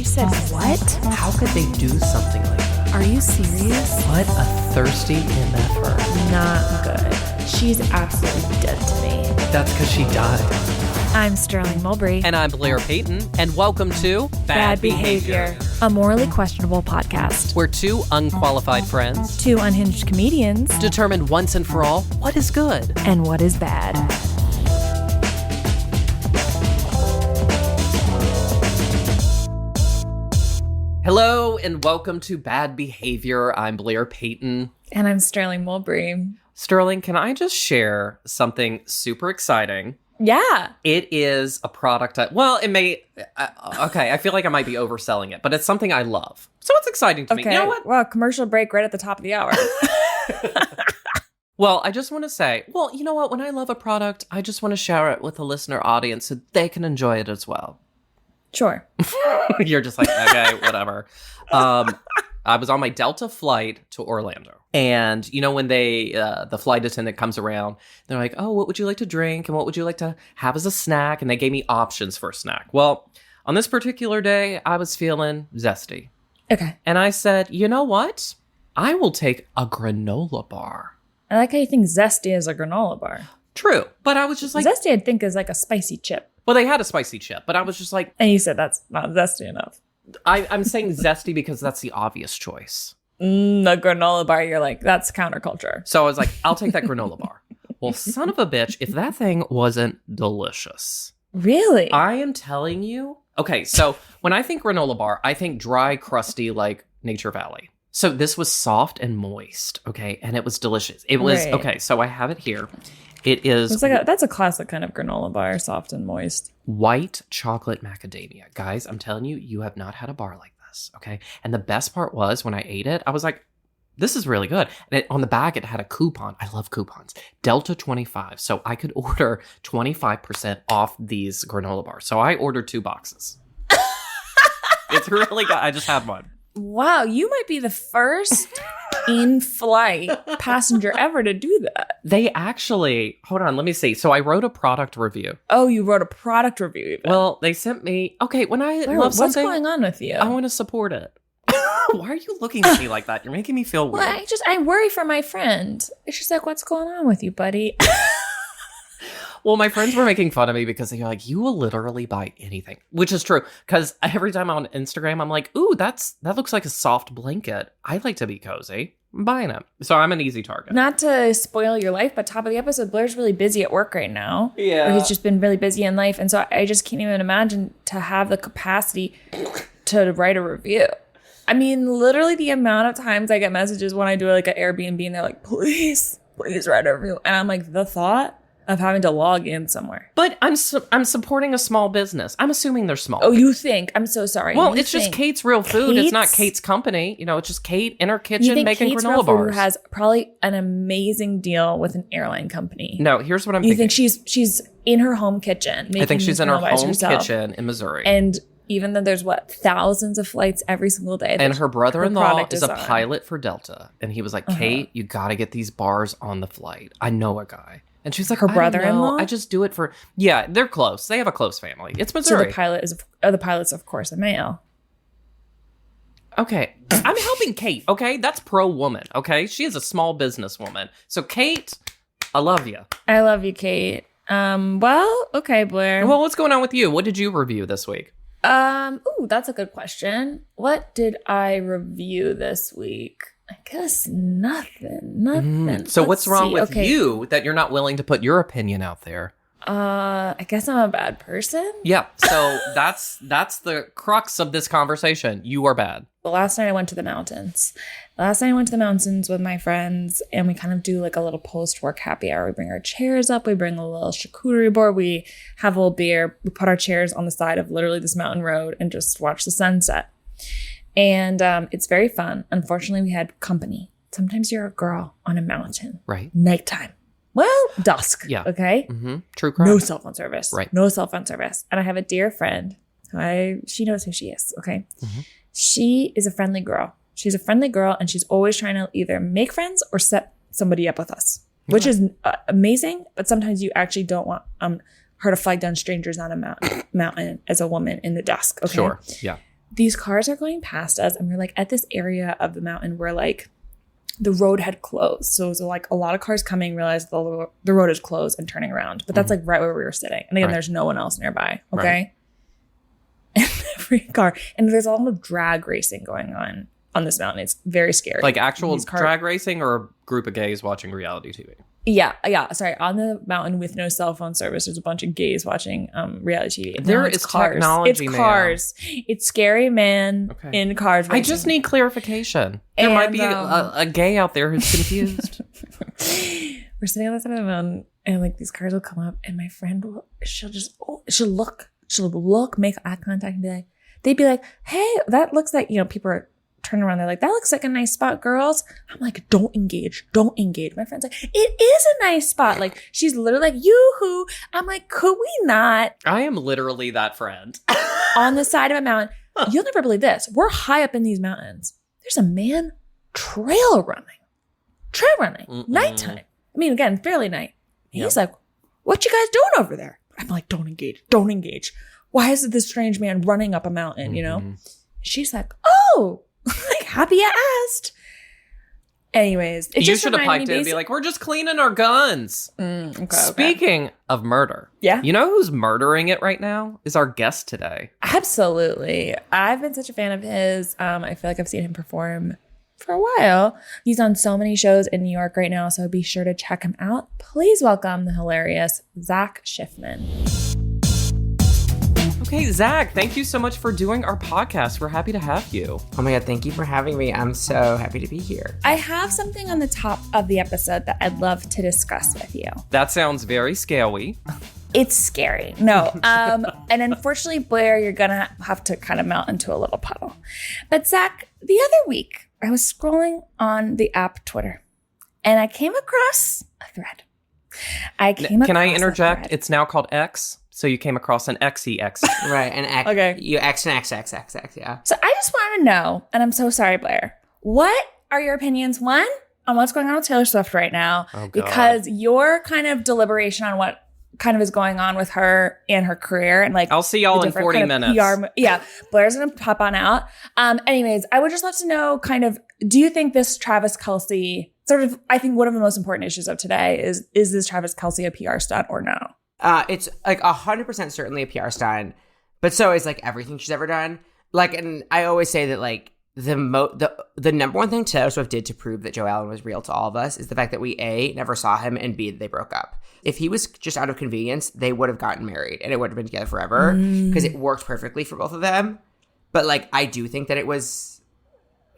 said what? How could they do something like that? Are you serious? What a thirsty MFer. Not good. She's absolutely dead to me. That's because she died. I'm Sterling Mulberry. And I'm Blair Payton. And welcome to Bad Behavior, a morally questionable podcast. We're two unqualified friends, Two unhinged comedians, determined once and for all what is good and what is bad. Hello and welcome to Bad Behavior. I'm Blair Payton. And I'm Sterling Mulberry. Sterling, can I just share something super exciting? Yeah. It is a product, I feel like I might be overselling it, but it's something I love. So it's exciting to me. You know what? Well, commercial break right at the top of the hour. Well, I just want to say, you know what? When I love a product, I just want to share it with the listener audience so they can enjoy it as well. Sure. You're just like, okay, whatever. I was on my Delta flight to Orlando. And, you know, when the flight attendant comes around, they're like, oh, what would you like to drink? And what would you like to have as a snack? And they gave me options for a snack. Well, on this particular day, I was feeling zesty. Okay. And I said, you know what? I will take a granola bar. I like how you think zesty is a granola bar. True. But I was just like... Zesty, I'd think, is like a spicy chip. Well, they had a spicy chip, but I was just like... And you said that's not zesty enough. I'm saying zesty because that's the obvious choice. A granola bar, you're like, that's counterculture. So I was like, I'll take that granola bar. Well, son of a bitch, if that thing wasn't delicious. Really? I am telling you. Okay, so when I think granola bar, I think dry, crusty, like Nature Valley. So this was soft and moist, okay? And it was delicious. It was, right. Okay, so I have it here. It is... It's like that's a classic kind of granola bar, soft and moist. White chocolate macadamia. Guys, I'm telling you, you have not had a bar like this, okay? And the best part was when I ate it, I was like, this is really good. And on the back, it had a coupon. I love coupons. Delta 25. So I could order 25% off these granola bars. So I ordered 2 boxes. It's really good. I just had one. Wow, you might be the first in-flight passenger ever to do that. They actually, hold on, let me see. So I wrote a product review. Oh, you wrote a product review even. Well, they sent me, when I Blair, love something. what's going on with you? I want to support it. Why are you looking at me like that? You're making me feel weird. Well, I worry for my friend. She's like, what's going on with you, buddy? Well, my friends were making fun of me because they're like, you will literally buy anything, which is true. Because every time I'm on Instagram, I'm like, ooh, that looks like a soft blanket. I like to be cozy. I'm buying it. So I'm an easy target. Not to spoil your life, but top of the episode, Blair's really busy at work right now. Yeah. Or he's just been really busy in life. And so I just can't even imagine to have the capacity to write a review. I mean, literally the amount of times I get messages when I do like an Airbnb and they're like, please write a review. And I'm like, the thought of having to log in somewhere. But I'm supporting a small business. I'm assuming they're small. Oh, you think? I'm so sorry. Well, it's just Kate's Real Food. It's not Kate's company. You know, it's just Kate in her kitchen making Kate's granola Real bars. Food has probably an amazing deal with an airline company. No, here's what I'm thinking. thinking. You think she's in her home kitchen making I think she's in her home herself. kitchen in Missouri. And even though there's thousands of flights every single day. And her brother-in-law is a on. pilot for Delta. And he was like, Kate, you got to get these bars on the flight. I know a guy. And she's like, her brother-in-law? I just do it for... Yeah, they're close. They have a close family. It's Missouri. So the pilot's, of course, a male. Okay. I'm helping Kate, okay? That's pro-woman, okay? She is a small business woman. So, Kate, I love you. I love you, Kate. Well, okay, Blair. Well, what's going on with you? What did you review this week? Ooh, that's a good question. What did I review this week? I guess nothing. So what's wrong with you that you're not willing to put your opinion out there? I guess I'm a bad person. Yeah. So that's the crux of this conversation. You are bad. The last night I went to the mountains. With my friends, and we kind of do like a little post-work happy hour. We bring our chairs up. We bring a little charcuterie board. We have a little beer. We put our chairs on the side of literally this mountain road and just watch the sunset. And it's very fun. Unfortunately, we had company. Sometimes you're a girl on a mountain. Right. Nighttime. Well, dusk. Yeah. Okay? Mm-hmm. True crime. No cell phone service. Right. No cell phone service. And I have a dear friend. She knows who she is. Okay? Mm-hmm. She is a friendly girl. She's a friendly girl, and she's always trying to either make friends or set somebody up with us, which is amazing. But sometimes you actually don't want her to flag down strangers on a mountain as a woman in the dusk. Okay? Sure. Yeah. these cars are going past us, and we're like at this area of the mountain where like the road had closed. So it was like a lot of cars coming, realized the road is closed and turning around. But that's like right where we were sitting. And again, there's no one else nearby. Okay. Right. And every car, and there's a lot of drag racing going on this mountain. It's very scary. Like actual drag racing or a group of gays watching reality TV? Yeah. Sorry. On the mountain with no cell phone service, there's a bunch of gays watching reality TV. There is cars. technology, It's cars. It's scary man in cars. I just need clarification. There might be a gay out there who's confused. We're sitting on the side of the mountain, and like these cars will come up, and my friend she'll look, make eye contact, and be like, they'd be like, hey, that looks like, people are turning around. They're like, that looks like a nice spot, girls. I'm like, don't engage. My friend's like, it is a nice spot. Like, she's literally like, yoo-hoo. I'm like, could we not? I am literally that friend. On the side of a mountain. You'll never believe this. We're high up in these mountains. There's a man trail running, nighttime. I mean, again, fairly night. And he's like, what you guys doing over there? I'm like, don't engage. Why is it this strange man running up a mountain, She's like, oh, like happy I asked. Anyways, it you should have piped in and be like, we're just cleaning our guns. Speaking of murder. Yeah. You know who's murdering it right now? Is our guest today. Absolutely. I've been such a fan of his. I feel like I've seen him perform for a while. He's on so many shows in New York right now, so be sure to check him out. Please welcome the hilarious Zach Schiffman. Okay, Zach, thank you so much for doing our podcast. We're happy to have you. Oh my God, thank you for having me. I'm so happy to be here. I have something on the top of the episode that I'd love to discuss with you. That sounds very scary. It's scary. No. And unfortunately, Blair, you're going to have to kind of melt into a little puddle. But Zach, the other week, I was scrolling on the app Twitter, and I came across a thread. Can I interject? It's now called X. So you came across an XEX. Right, an X. Okay. You X and XXXX, yeah. So I just want to know, and I'm so sorry, Blair, what are your opinions, one, on what's going on with Taylor Swift right now? Oh, God. Because your kind of deliberation on what kind of is going on with her and her career, and like I'll see y'all in 40 minutes. Yeah, Blair's gonna pop on out. Anyways, I would just love to know, kind of, do you think this Travis Kelce sort of? I think one of the most important issues of today is this Travis Kelce a PR stunt or no? It's like 100% certainly a PR stunt, but so is like everything she's ever done. Like, and I always say that like the number one thing Taylor Swift did to prove that Joe Allen was real to all of us is the fact that we A, never saw him, and B, that they broke up. If he was just out of convenience, they would have gotten married and it would have been together forever because it worked perfectly for both of them. But like, I do think that it was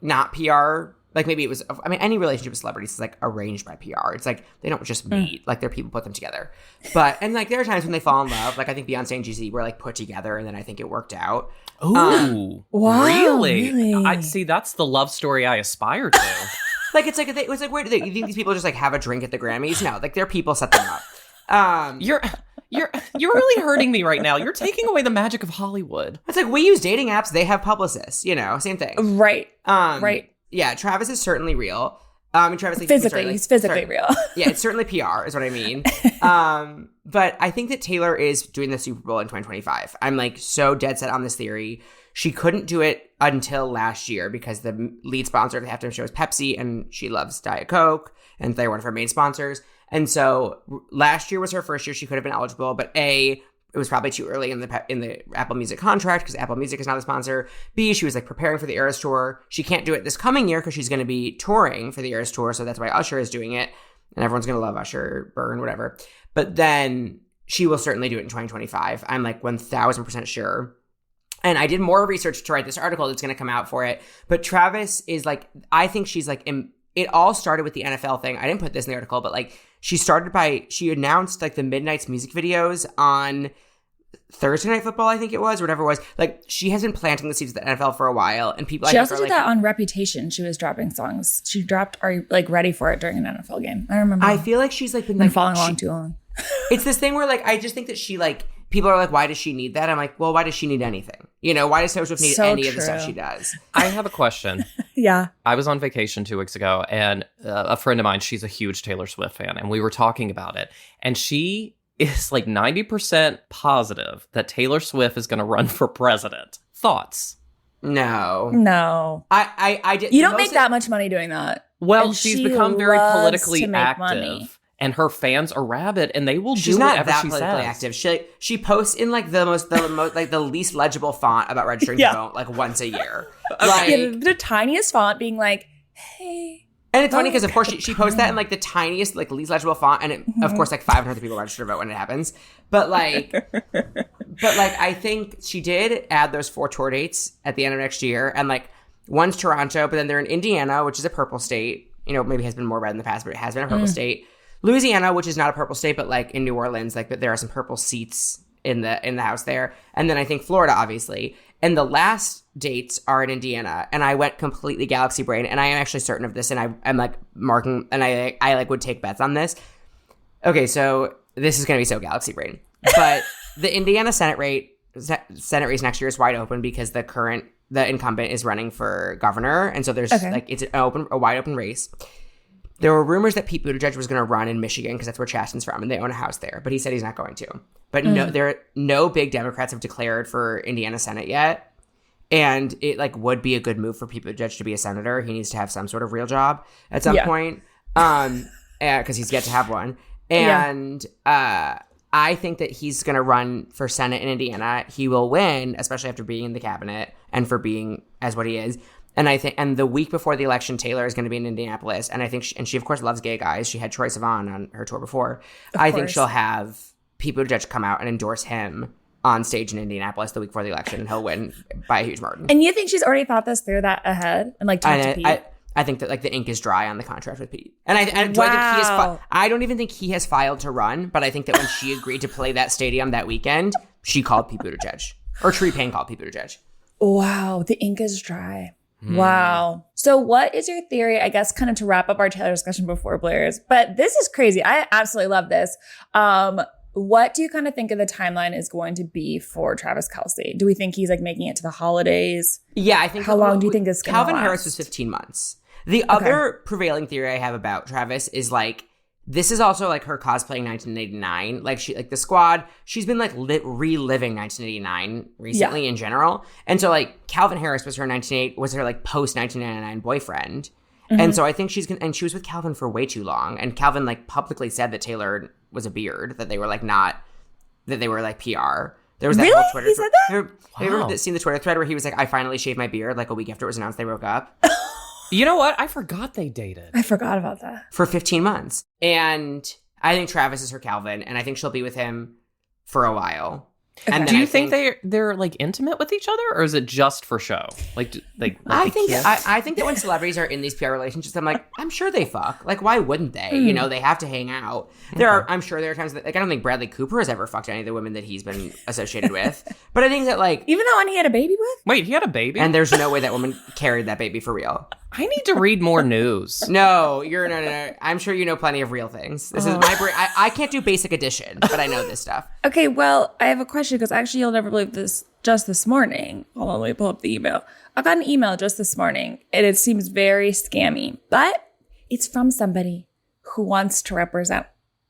not PR. Like maybe it was, I mean, any relationship with celebrities is like arranged by PR. It's like, they don't just meet, like their people put them together. But, and like there are times when they fall in love. Like I think Beyonce and Jay-Z were like put together and then I think it worked out. Ooh, wow, really? I see. That's the love story I aspire to. Like, it's like, it was like, where do you think these people just like have a drink at the Grammys? No, like their people set them up. You're really hurting me right now. You're taking away the magic of Hollywood. It's like, we use dating apps. They have publicists, same thing. Right. Right. Yeah, Travis is certainly real. Travis he's physically real. Yeah, it's certainly PR is what I mean. But I think that Taylor is doing the Super Bowl in 2025. I'm like so dead set on this theory. She couldn't do it until last year because the lead sponsor of the halftime show is Pepsi, and she loves Diet Coke, and they're one of her main sponsors. And so last year was her first year she could have been eligible, but A, it was probably too early in the Apple Music contract because Apple Music is not the sponsor. B, she was like preparing for the Eras Tour. She can't do it this coming year because she's going to be touring for the Eras Tour, so that's why Usher is doing it, and everyone's going to love Usher, Burn, whatever. But then she will certainly do it in 2025. I'm like 1,000% sure. And I did more research to write this article that's going to come out for it. But Travis is like, I think she's like, it all started with the NFL thing. I didn't put this in the article, but like she announced like the Midnight's music videos on Thursday Night Football, I think it was, or whatever it was. Like she has been planting the seeds of the NFL for a while, and people. She also did that on Reputation. She was dropping songs. She dropped "Are You Like Ready for It" during an NFL game. I remember. I feel like she's like been following along too long. It's this thing where like I just think that she like. People are like, why does she need that? I'm like, well, why does she need anything? Why does Taylor Swift need any of the stuff she does? I have a question. Yeah. I was on vacation 2 weeks ago, and a friend of mine, she's a huge Taylor Swift fan, and we were talking about it. And she is like 90% positive that Taylor Swift is going to run for president. Thoughts? No. No. I did. You don't make that much money doing that. Well, And she's she become very loves politically to make active. money. And her fans are rabid, and they will She's do not whatever that she politically says. active. She posts in like the most like the least legible font about registering to vote like once a year. Like, Yeah, the tiniest font being like, hey. and it's funny because of course she posts that in like the tiniest like least legible font, and of course like 500 people register to vote when it happens. But like I think she did add those 4 tour dates at the end of next year, and like one's Toronto, but then they're in Indiana, which is a purple state. You know, maybe has been more red in the past, but it has been a purple state. Louisiana, which is not a purple state, but like in New Orleans, like there are some purple seats in the house there. And then I think Florida, obviously. And the last dates are in Indiana. And I went completely galaxy brain, and I am actually certain of this. And I'm like marking, and I like would take bets on this. Okay, so this is going to be so galaxy brain, but the Indiana Senate race next year is wide open because the incumbent is running for governor, and so there's like it's a wide open race. There were rumors that Pete Buttigieg was going to run in Michigan because that's where Chasten's from, and they own a house there. But he said he's not going to. But no big Democrats have declared for Indiana Senate yet, and it like would be a good move for Pete Buttigieg to be a senator. He needs to have some sort of real job at some point, because he's yet to have one. And I think that he's going to run for Senate in Indiana. He will win, especially after being in the cabinet and for being as what he is. And I think, and the week before the election, Taylor is going to be in Indianapolis. And I think, she of course loves gay guys. She had Troye Sivan on her tour before. I think she'll have Pete Buttigieg come out and endorse him on stage in Indianapolis the week before the election, and he'll win by a huge margin. And you think she's already thought this through that ahead and like talked to Pete? I think that like the ink is dry on the contract with Pete, and I don't even think he has filed to run, but I think that when she agreed to play that stadium that weekend, she called Pete Buttigieg, or Tree Payne called Pete Buttigieg. Wow, the ink is dry. Wow. So what is your theory, I guess, kind of to wrap up our Taylor discussion before Blair's, but this is crazy. I absolutely love this. What do you kind of think of the timeline is going to be for Travis Kelce? Do we think he's like making it to the holidays? Yeah, I think. How long do you think this is going to last? Calvin Harris was 15 months. The other prevailing theory I have about Travis is like, this is also like her cosplaying 1989. Like the squad, she's been like reliving 1989 recently in general. And so like Calvin Harris was her like post 1999 boyfriend. Mm-hmm. And so I think and she was with Calvin for way too long. And Calvin like publicly said that Taylor was a beard, that they were like that they were like PR. There was that whole Twitter. He said that? Have you ever seen the Twitter thread where he was like, I finally shaved my beard like a week after it was announced they broke up? You know what? I forgot they dated. I forgot about that. For 15 months. And I think Travis is her Calvin, and I think she'll be with him for a while. Okay. And do you think they're like intimate with each other, or is it just for show? I think that when celebrities are in these PR relationships, I'm sure they fuck. Like, why wouldn't they? You know, they have to hang out. I'm sure there are times that like I don't think Bradley Cooper has ever fucked any of the women that he's been associated with. But I think that like even the one he had a baby with. Wait, he had a baby, and there's no way that woman carried that baby for real. I need to read more news. No. I'm sure you know plenty of real things. This is my brain. I can't do basic addition, but I know this stuff. Okay, well, I have a question because actually you'll never believe this. Just this morning, hold on, let me pull up the email. I got an email just this morning, and it seems very scammy, but it's from somebody who wants to represent,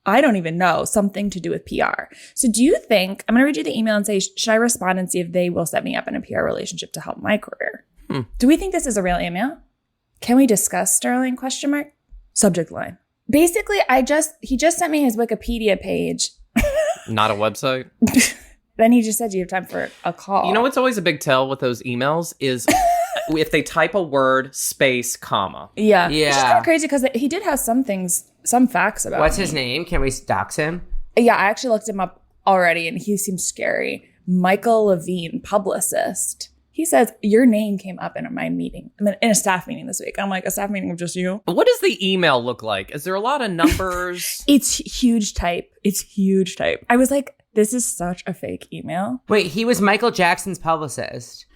I don't even know, something to do with PR. So do you think, I'm going to read you the email and say, should I respond and see if they will set me up in a PR relationship to help my career? Do we think this is a real email? Can we discuss Sterling? Question mark. Subject line. Basically, he just sent me his Wikipedia page. Not a website? Then he just said, do you have time for a call? You know what's always a big tell with those emails is if they type a word, space, comma. Yeah. Which is kind of crazy because he did have some facts about What's his name? Can we dox him? Yeah, I actually looked him up already and he seems scary. Michael Levine, publicist. He says, your name came up in my meeting, in a staff meeting this week. I'm like, a staff meeting of just you? What does the email look like? Is there a lot of numbers? It's huge type. I was like, this is such a fake email. Wait, he was Michael Jackson's publicist.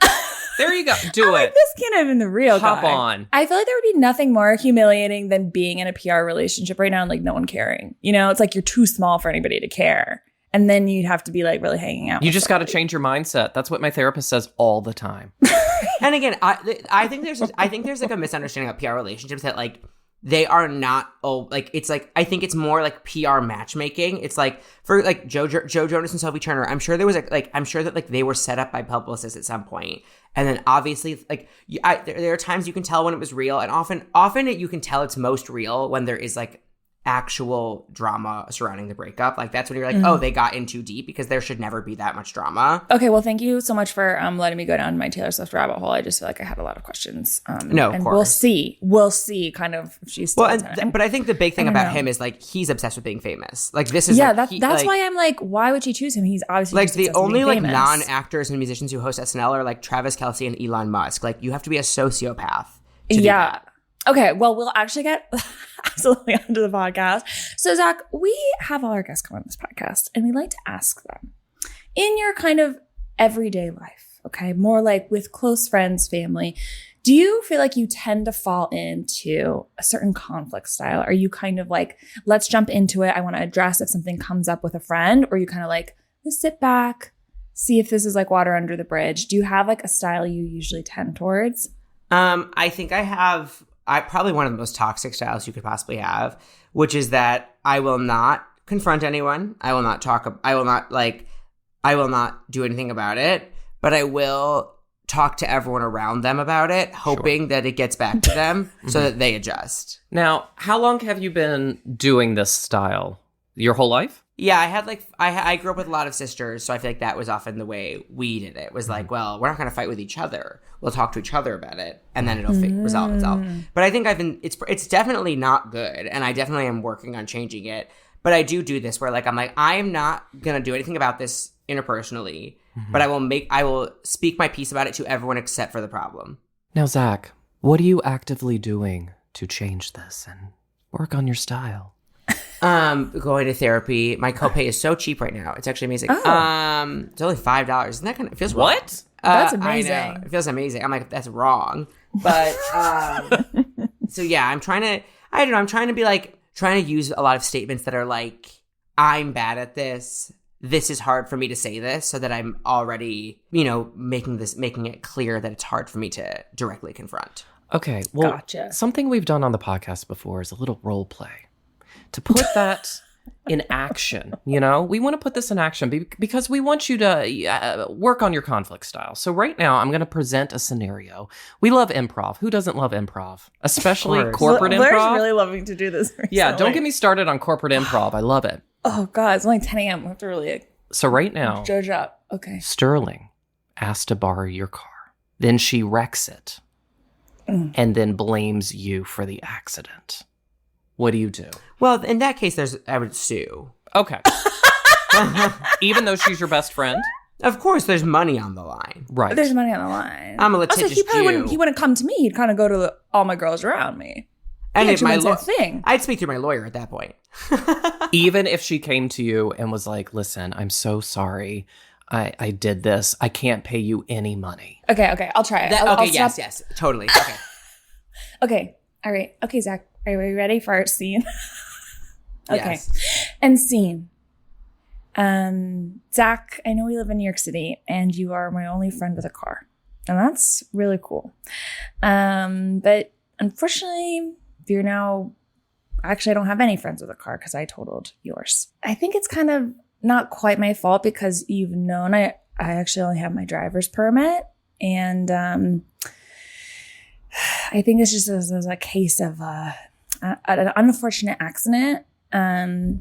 There you go. Do it. Like, this can't have been the real guy. Hop on. I feel like there would be nothing more humiliating than being in a PR relationship right now and like no one caring. You know, it's like you're too small for anybody to care. And then you'd have to be like really hanging out. You just got to change your mindset. That's what my therapist says all the time. And again, I think there's like a misunderstanding of PR relationships that like they are not it's like I think it's more like PR matchmaking. It's like for like Joe Jonas and Sophie Turner. I'm sure there was I'm sure that like they were set up by publicists at some point, And then obviously, like, there are times you can tell when it was real, and often you can tell it's most real when there is like actual drama surrounding the breakup. Like that's when you're like, oh, they got in too deep, because there should never be that much drama. Okay, well, thank you so much for letting me go down my Taylor Swift rabbit hole. I just feel like I had a lot of questions. No, of and course. We'll see kind of if she's still but I think the big thing about him is like he's obsessed with being famous. Like this is that's why I'm like, why would she choose him? He's obviously like just the obsessed with only being like famous. non-actors and musicians who host SNL are like Travis Kelce and Elon Musk. Like you have to be a sociopath to do that. Okay, well, we'll actually get absolutely onto the podcast. So, Zach, we have all our guests come on this podcast, and we like to ask them, in your kind of everyday life, okay, more like with close friends, family, do you feel like you tend to fall into a certain conflict style? Are you kind of like, let's jump into it, I want to address if something comes up with a friend, or are you kind of like, let's sit back, see if this is like water under the bridge? Do you have like a style you usually tend towards? I think I probably one of the most toxic styles you could possibly have, which is that I will not confront anyone. I will not do anything about it, but I will talk to everyone around them about it, hoping that it gets back to them so that they adjust. Now, how long have you been doing this style? Your whole life? Yeah, I grew up with a lot of sisters, so I feel like that was often the way we did it. Was like, well, we're not going to fight with each other. We'll talk to each other about it, and then it'll resolve itself. But I think it's definitely not good, and I definitely am working on changing it. But I do this where like I'm like, I am not going to do anything about this interpersonally, but I will speak my piece about it to everyone except for the problem. Now, Zach, what are you actively doing to change this and work on your style? Going to therapy. My copay is so cheap right now. It's actually amazing. Oh. It's only $5. Isn't that kind of, it feels what? Wrong. That's amazing. I know. It feels amazing. I'm like, that's wrong. But, so yeah, I'm trying to be like, trying to use a lot of statements that are like, I'm bad at this. This is hard for me to say this, so that I'm already, making it clear that it's hard for me to directly confront. Okay. Well, gotcha. Something we've done on the podcast before is a little role play. To put that in action, we want to put this in action because we want you to work on your conflict style. So right now, I'm going to present a scenario. We love improv. Who doesn't love improv? Especially corporate improv. Blair's really loving to do this recently. Yeah, don't get me started on corporate improv. I love it. Oh, God, it's only 10 a.m. We have to really So right now, judge up. Okay. Sterling asked to borrow your car. Then she wrecks it and then blames you for the accident. What do you do? Well, in that case, I would sue. Okay. Even though she's your best friend? Of course, there's money on the line. Right. There's money on the line. I'm a litigious also, he probably Jew. He wouldn't come to me. He'd kind of go to all my girls around me. And if my thing. I'd speak through my lawyer at that point. Even if she came to you and was like, listen, I'm so sorry. I did this. I can't pay you any money. Okay. I'll try it. Yes, totally. Okay. Okay. All right. Okay, Zach. Are we ready for our scene? Okay. Yes. And scene. Zach, I know we live in New York City, and you are my only friend with a car. And that's really cool. But unfortunately, you're now... Actually, I don't have any friends with a car because I totaled yours. I think it's kind of not quite my fault because you've known I actually only have my driver's permit. And I think it's just as a case of an unfortunate accident. I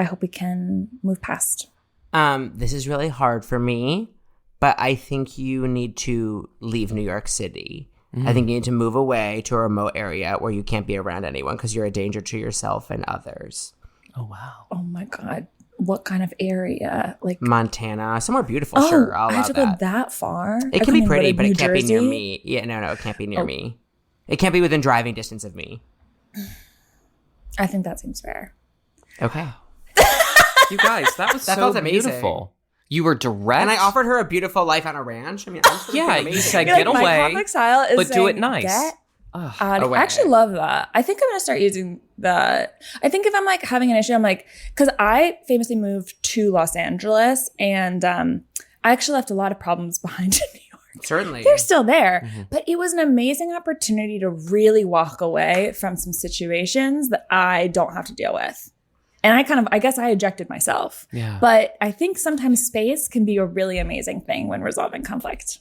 hope we can move past. This is really hard for me, but I think you need to leave New York City. I think you need to move away to a remote area where you can't be around anyone because you're a danger to yourself and others. Oh, wow. Oh, my God. What kind of area? Like Montana, somewhere beautiful. Sure, I'll allow I have to go that far. It can be pretty, but New it can't be near Jersey? me. Yeah, no, it can't be near me. It can't be within driving distance of me. I think that seems fair. Okay. You guys, that was That so felt amazing. beautiful. You were direct. And I offered her a beautiful life on a ranch. I mean, I'm so Yeah, amazing. you said You're get like, away, my conflict style is but do saying, it nice. Get Ugh. out. Away. I actually love that. I think I'm going to start using that. I think if I'm like having an issue, I'm like, because I famously moved to Los Angeles and I actually left a lot of problems behind in New York. Certainly. They're still there, but it was an amazing opportunity to really walk away from some situations that I don't have to deal with. And I guess I ejected myself. Yeah. But I think sometimes space can be a really amazing thing when resolving conflict.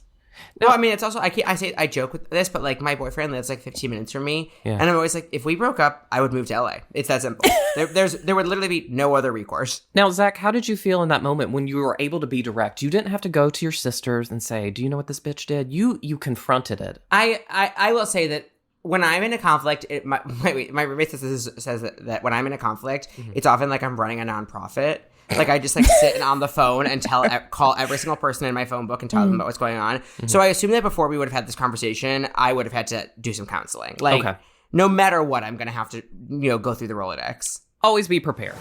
No, I mean, it's also, I joke with this, but like my boyfriend lives like 15 minutes from me. Yeah. And I'm always like, if we broke up, I would move to LA. It's that simple. There would literally be no other recourse. Now, Zach, how did you feel in that moment when you were able to be direct? You didn't have to go to your sisters and say, do you know what this bitch did? You confronted it. I will say that when I'm in a conflict, my roommate says that when I'm in a conflict, it's often like I'm running a nonprofit. Like I just like sit on the phone and call every single person in my phone book and tell them about what's going on. So I assume that before we would have had this conversation, I would have had to do some counseling. Like no matter what, I'm going to have to, go through the Rolodex. Always be prepared.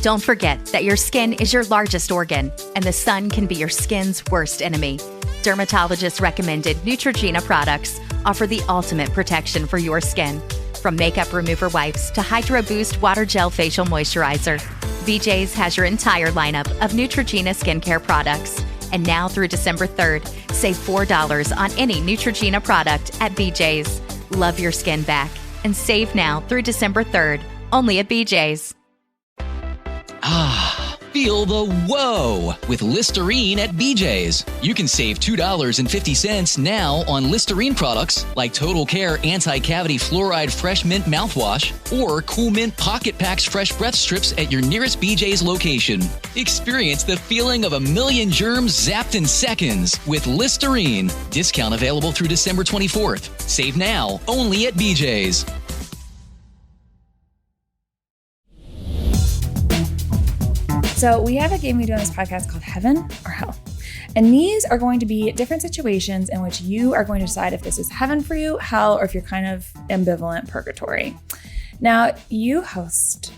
Don't forget that your skin is your largest organ, and the sun can be your skin's worst enemy. Dermatologist recommended Neutrogena products offer the ultimate protection for your skin. From makeup remover wipes to Hydro Boost Water Gel Facial Moisturizer, BJ's has your entire lineup of Neutrogena skincare products. And now through December 3rd, save $4 on any Neutrogena product at BJ's. Love your skin back and save now through December 3rd, only at BJ's. Feel the whoa with Listerine at BJ's. You can save $2.50 now on Listerine products like Total Care Anti-Cavity Fluoride Fresh Mint Mouthwash or Cool Mint Pocket Packs Fresh Breath Strips at your nearest BJ's location. Experience the feeling of a million germs zapped in seconds with Listerine. Discount available through December 24th. Save now only at BJ's. So we have a game we do on this podcast called Heaven or Hell. And these are going to be different situations in which you are going to decide if this is heaven for you, hell, or if you're kind of ambivalent purgatory. Now, you host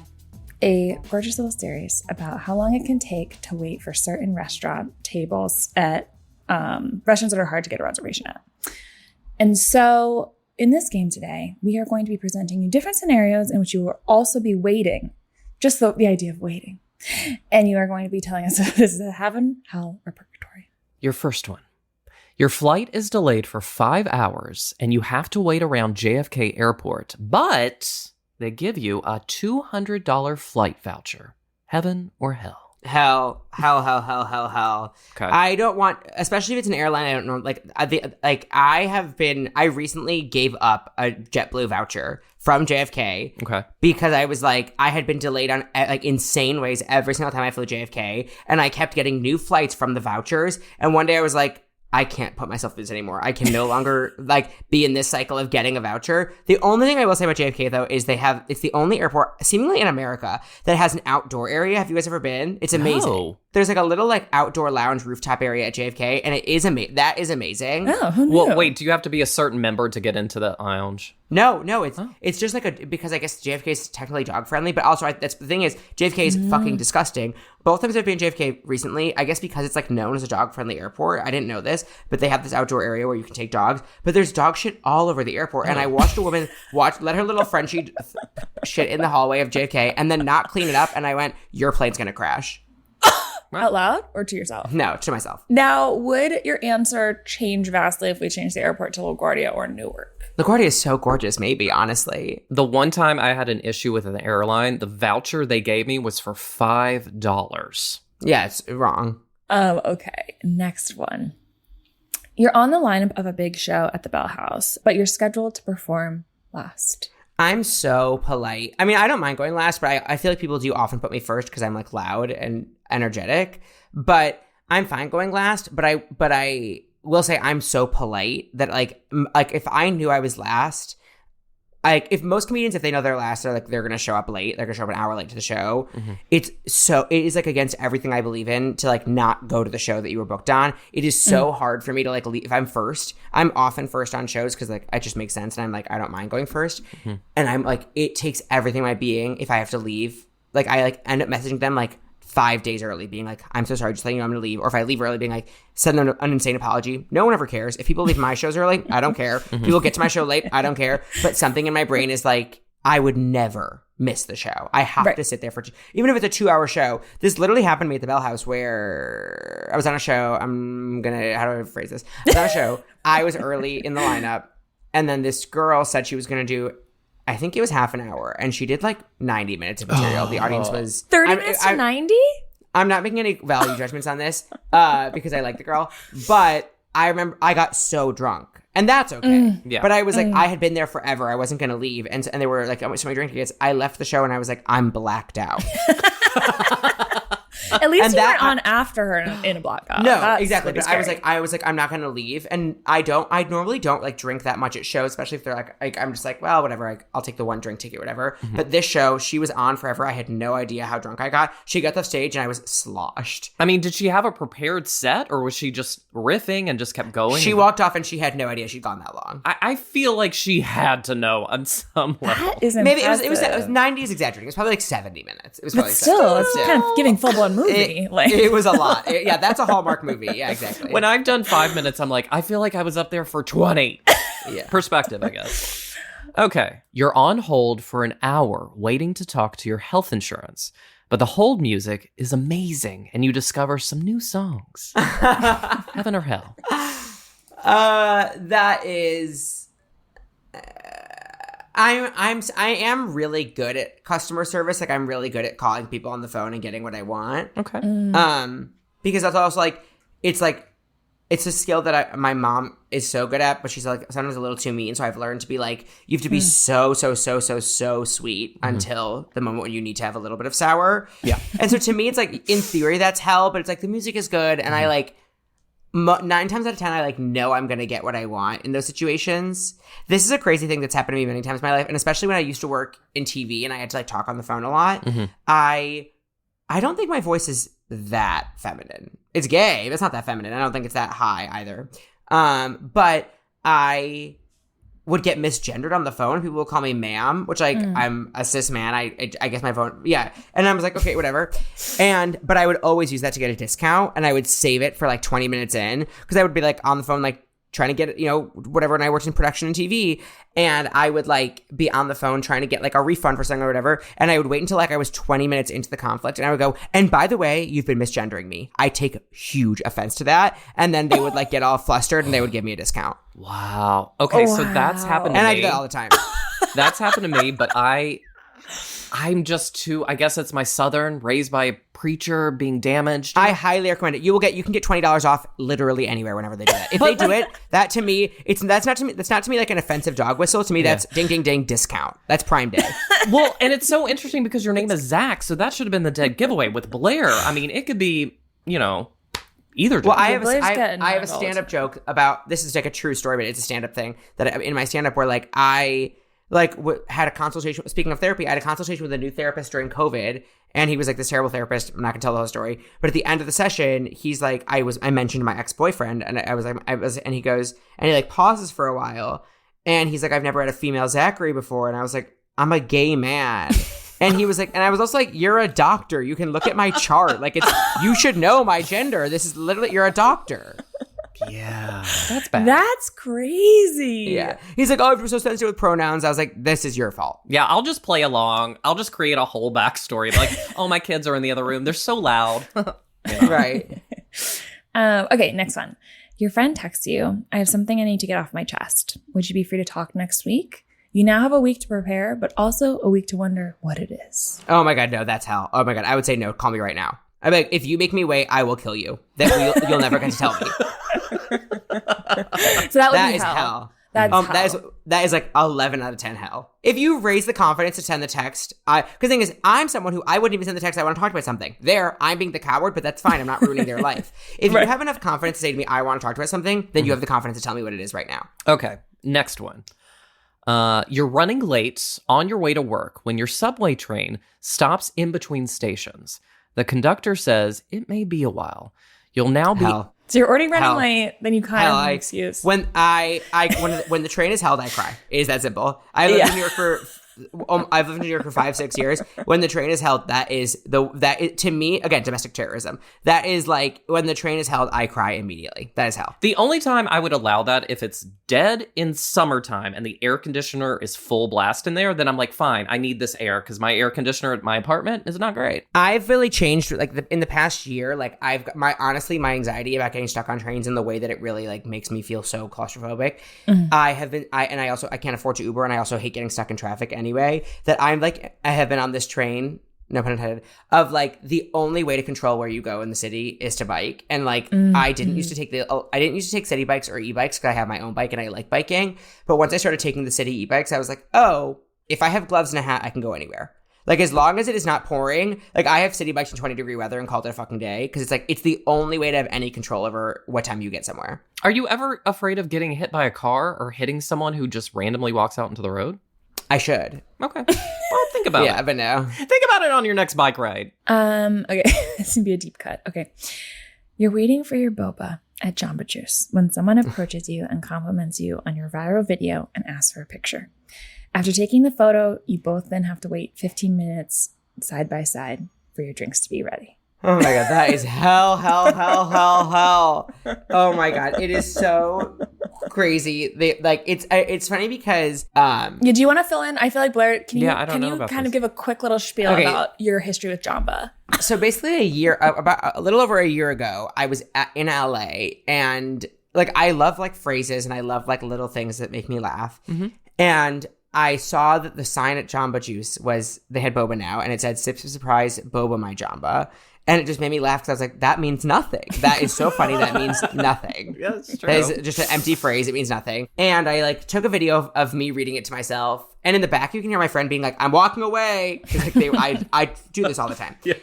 a gorgeous little series about how long it can take to wait for certain restaurant tables at restaurants that are hard to get a reservation at. And so in this game today, we are going to be presenting you different scenarios in which you will also be waiting, just the idea of waiting. And you are going to be telling us if this is a heaven, hell, or purgatory. Your first one. Your flight is delayed for 5 hours and you have to wait around JFK Airport, but they give you a $200 flight voucher. Heaven or hell? Hell. Okay. I don't want, especially if it's an airline, I don't know, I recently gave up a JetBlue voucher from JFK. Okay. Because I was like, I had been delayed on like insane ways every single time I flew JFK, and I kept getting new flights from the vouchers, and one day I was like, I can't put myself through this anymore. I can no longer be in this cycle of getting a voucher. The only thing I will say about JFK though is it's the only airport seemingly in America that has an outdoor area. Have you guys ever been? It's amazing. No. There's like a little outdoor lounge rooftop area at JFK, and it is that is amazing. Oh, who knew? Well, wait, do you have to be a certain member to get into the lounge? No, it's just because I guess JFK is technically dog friendly, but also that's the thing is JFK is fucking disgusting. Both times I've been in JFK recently, I guess because it's known as a dog friendly airport. I didn't know this, but they have this outdoor area where you can take dogs, but there's dog shit all over the airport. And I watched a woman let her little Frenchie shit in the hallway of JFK and then not clean it up, and I went, your plane's gonna crash. Out loud or to yourself? No, to myself. Now, would your answer change vastly if we changed the airport to LaGuardia or Newark? LaGuardia is so gorgeous, maybe, honestly. The one time I had an issue with an airline, the voucher they gave me was for $5. Yeah, it's wrong. Okay. Next one. You're on the lineup of a big show at the Bell House, but you're scheduled to perform last. I'm so polite. I mean, I don't mind going last, but I feel like people do often put me first because I'm loud and energetic. But I'm fine going last. But I will say I'm so polite that if I knew I was last, if most comedians, if they know they're last, they're gonna show up late. They're gonna show up an hour late to the show. Mm-hmm. It is against everything I believe in to not go to the show that you were booked on. It is so hard for me to leave. If I'm first, I'm often first on shows because it just makes sense, and I'm I don't mind going first. Mm-hmm. And I'm it takes everything in my being if I have to leave. I end up messaging them 5 days early, being I'm so sorry, just letting you know I'm gonna leave. Or if I leave early, being send them an insane apology. No one ever cares. If people leave my shows early, I don't care. Mm-hmm. People get to my show late, I don't care. But something in my brain is I would never miss the show. I have to sit there even if it's a 2-hour show. This literally happened to me at the Bell House where I was on a show. How do I phrase this? I was on a show. I was early in the lineup, and then this girl said she was gonna do I think it was half an hour, and she ddid like 90 minutes of material. The audience was 30 minutes to 90? I'm not making any value judgments on this because I like the girl, but I remember I got so drunk. And that's okay. Yeah. But I was like, I had been there forever. I wasn't going to leave. And they were like, so my drink tickets. I left the show and I was like, I'm blacked out. At least And you that- weren't on after her in a blackout. No, That's exactly. really But I scary. was like, I'm not going to leave. And I normally don't like drink that much at shows, especially if they're like I'm just like, well, whatever. I'll take the one drink ticket, whatever. But this show, she was on forever. I had no idea how drunk I got. She got off stage and I was sloshed. I mean, did she have a prepared set or was she just riffing and just kept going? She walked off and she had no idea she'd gone that long. I feel like she had to know on some level. That is Maybe impressive. it was 90 is exaggerating. It was probably like 70 minutes. It was But probably still, 70. it's kind of giving full-blown movie. It was a lot. Yeah, that's a Hallmark movie. Yeah, exactly. When I've done 5 minutes, I'm like, I feel like I was up there for 20. Yeah. Perspective, I guess. Okay. You're on hold for an hour waiting to talk to your health insurance, but the hold music is amazing and you discover some new songs. Heaven or hell? That is. I am really good at customer service. Like I'm really good at calling people on the phone and getting what I want. Okay. Because that's also like it's a skill that my mom is so good at, but she's like sometimes a little too mean. So I've learned to be like, you have to be so sweet until the moment when you need to have a little bit of sour. Yeah. And so to me, it's like in theory that's hell, but it's like the music is good, and I like 9 times out of 10 I like know I'm gonna get what I want in those situations. This is a crazy thing that's happened to me many times in my life, and especially when I used to work in TV and I had to like talk on the phone a lot. I don't think my voice is that feminine. It's gay, but it's not that feminine. I don't think it's that high either. But I would get misgendered on the phone. People would call me ma'am, which like I'm a cis man. I guess my phone, yeah. And I was like, okay, whatever. But I would always use that to get a discount, and I would save it for like 20 minutes in because I would be like on the phone like trying to get, whatever. And I worked in production and TV, and I would like be on the phone trying to get like a refund for something or whatever. And I would wait until like I was 20 minutes into the conflict, and I would go, and by the way, you've been misgendering me. I take huge offense to that. And then they would like get all flustered and they would give me a discount. Wow. Okay, so that's happened to And me. I do that all the time. That's happened to me, but I'm just too, I guess it's my Southern, raised by a preacher, being damaged. I highly recommend it. You can get $20 off literally anywhere whenever they do that. If they do it, that to me, that's not to me like an offensive dog whistle. To me, that's ding ding ding discount. That's Prime Day. Well, and it's so interesting because your name is Zach, so that should have been the dead giveaway. With Blair, I mean, it could be, either. Well, job. I Blair's getting have a involved. stand-up joke about, this is like a true story, but it's a stand-up thing that in my stand-up where like I like had a consultation. Speaking of therapy, I had a consultation with a new therapist during COVID, and he was like this terrible therapist. I'm not gonna tell the whole story, but at the end of the session, he's like, I mentioned my ex-boyfriend, and and he goes, and he like pauses for a while, and he's like, I've never had a female Zachary before, and I was like, I'm a gay man. And he was like, and I was also like, you're a doctor. You can look at my chart. Like, you should know my gender. This is literally, you're a doctor. Yeah, that's bad. That's crazy. Yeah. He's like, oh, I'm so sensitive with pronouns. I was like, this is your fault. Yeah, I'll just play along. I'll just create a whole backstory. Like, oh, my kids are in the other room. They're so loud. Right. Okay, next one. Your friend texts you, I have something I need to get off my chest. Would you be free to talk next week? You now have a week to prepare, but also a week to wonder what it is. Oh my God, no, that's hell. Oh my God, I would say no. Call me right now. I'm like, if you make me wait, I will kill you. That you'll never get to tell me. So that would That be is hell. That's hell. That is like 11 out of 10 hell. If you raise the confidence to send the text, because the thing is, I'm someone who I wouldn't even send the text. I want to talk about something. I'm being the coward, but that's fine. I'm not ruining their life. If you have enough confidence to say to me, I want to talk about something, then you have the confidence to tell me what it is right now. Okay, next one. You're running late on your way to work when your subway train stops in between stations. The conductor says it may be a while. You'll now be... Hell. So you're already running Hell. late, then you kind of have an excuse. When when the train is held, I cry. It is that simple. I lived in New York for I've lived in New York for 5-6 years. When the train is held, to me, again, domestic terrorism. That is like, when the train is held, I cry immediately. That is hell. The only time I would allow that if it's dead in summertime and the air conditioner is full blast in there, then I'm like, fine, I need this air because my air conditioner at my apartment is not great. I've really changed, like, in the past year. Like, I've got my anxiety about getting stuck on trains and the way that it really like makes me feel so claustrophobic. I can't afford to Uber, and I also hate getting stuck in traffic anyway. That I have been on this train, no pun intended, of like the only way to control where you go in the city is to bike. And like, I didn't used to take city bikes or e-bikes because I have my own bike and I like biking. But once I started taking the city e-bikes, I was like, oh, if I have gloves and a hat, I can go anywhere. Like, as long as it is not pouring, like, I have city bikes in 20-degree weather and called it a fucking day because it's like, it's the only way to have any control over what time you get somewhere. Are you ever afraid of getting hit by a car or hitting someone who just randomly walks out into the road? I should. Okay. Well, think about it. Yeah, but no. Think about it on your next bike ride. Okay. This would be a deep cut. Okay. You're waiting for your boba at Jamba Juice when someone approaches you and compliments you on your viral video and asks for a picture. After taking the photo, you both then have to wait 15 minutes side by side for your drinks to be ready. Oh my God, that is hell. Oh my God, it is so crazy. It's funny because do you want to fill in? I feel like Blair, can you kind of give a quick little spiel about your history with Jamba? So basically about a little over a year ago, I was in LA, and like, I love like phrases and I love like little things that make me laugh. And I saw that the sign at Jamba Juice they had boba now, and it said, "Sips of surprise, boba my Jamba." And it just made me laugh because I was like, that means nothing. That is so funny. That means nothing. Yeah, that's true. That is just an empty phrase. It means nothing. And I like took a video of me reading it to myself. And in the back, you can hear my friend being like, "I'm walking away." Because like I do this all the time. Yeah.